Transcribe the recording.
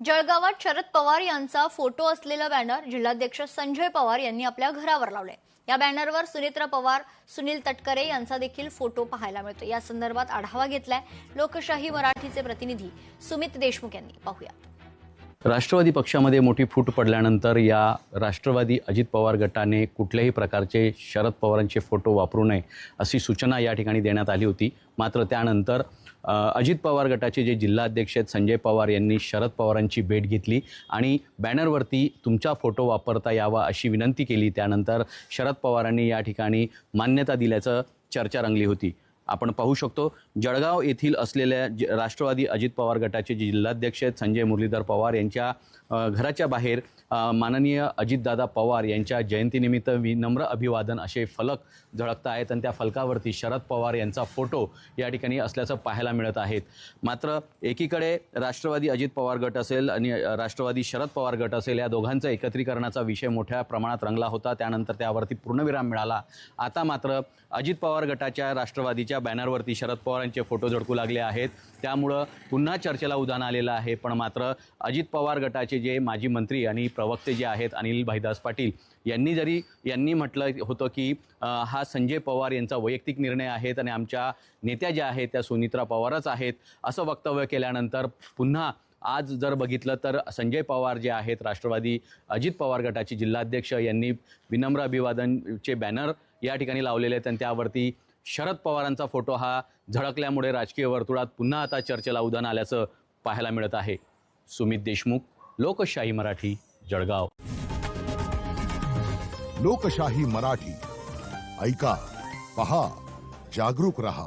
जळगावात शरद पवार यांचा फोटो असलेला बॅनर जिल्हाध्यक्ष संजय पवार यांनी आपल्या घरावर लावले। या बॅनरवर सुनेत्रा पवार, सुनील तटकरे यांचा देखील फोटो पाहायला मिळतो। या संदर्भात आढावा घेतलाय लोकशाही मराठीचे प्रतिनिधी सुमित देशमुख यांनी। पाहूया। राष्ट्रवादी पक्षामध्ये मोठी फूट पडल्यानंतर या राष्ट्रवादी अजित पवार गटाने कुठल्याही प्रकारचे शरद पवारांचे फोटो वापरू नये अशी सूचना या ठिकाणी देण्यात आली होती। मात्र त्यानंतर अजित पवार गटाचे जे जिल्हाध्यक्ष आहेत संजय पवार यांनी शरद पवारांची भेट घेतली आणि बॅनरवरती तुमचा फोटो वापरता यावा अशी विनंती केली। त्यानंतर शरद पवारांनी या ठिकाणी मान्यता दिल्याचं चर्चा रंगली होती। आपण पाहू शकतो जळगाव येथील असलेल्या राष्ट्रवादी अजित पवार गटाचे जिल्हाध्यक्ष संजय मुरलीधर पवार यांच्या घराच्या बाहेर माननीय अजितदादा पवार यांच्या जयंतीनिमित्त विनम्र अभिवादन असे फलक झळकत आहेत आणि त्या फलकावरती शरद पवार यांचा फोटो या ठिकाणी असल्याचं पाहायला मिळत आहेत। मात्र एकीकडे राष्ट्रवादी अजित पवार गट असेल आणि राष्ट्रवादी शरद पवार गट असेल या दोघांचा एकत्रीकरणाचा विषय मोठ्या प्रमाणात रंगला होता। त्यानंतर त्यावरती पूर्णविराम मिळाला। आता मात्र अजित पवार गटाच्या राष्ट्रवादीच्या बॅनरवरती शरद पवारांचे फोटो झळकू लागले आहेत। त्यामुळे पुन्हा चर्चेला उधाण आलेलं आहे। पण मात्र अजित पवार गटाचे जे माजी मंत्री आणि प्रवक्ते जे आहेत अनिल भाईदास पाटील यांनी म्हटलं होतं की हा संजय पवार यांचा वैयक्तिक निर्णय आहे आणि आमच्या नेत्या ज्या आहेत त्या सुनेत्रा पवारच आहेत असं वक्तव्य केल्यानंतर पुन्हा आज जर बघितलं तर संजय पवार जे आहेत राष्ट्रवादी अजित पवार गटाचे जिल्हाध्यक्ष यांनी विनम्र अभिवादनचे बॅनर या ठिकाणी लावलेले आहेत आणि त्यावरती शरद पवारांचा फोटो हा झळकल्यामुळे राजकीय वर्तुळात पुन्हा आता चर्चेला उधाण आल्याचं पाहायला मिळत आहे। सुमित देशमुख, लोकशाही मराठी, जळगाव। लोकशाही मराठी ऐका, पहा, जागरूक रहा।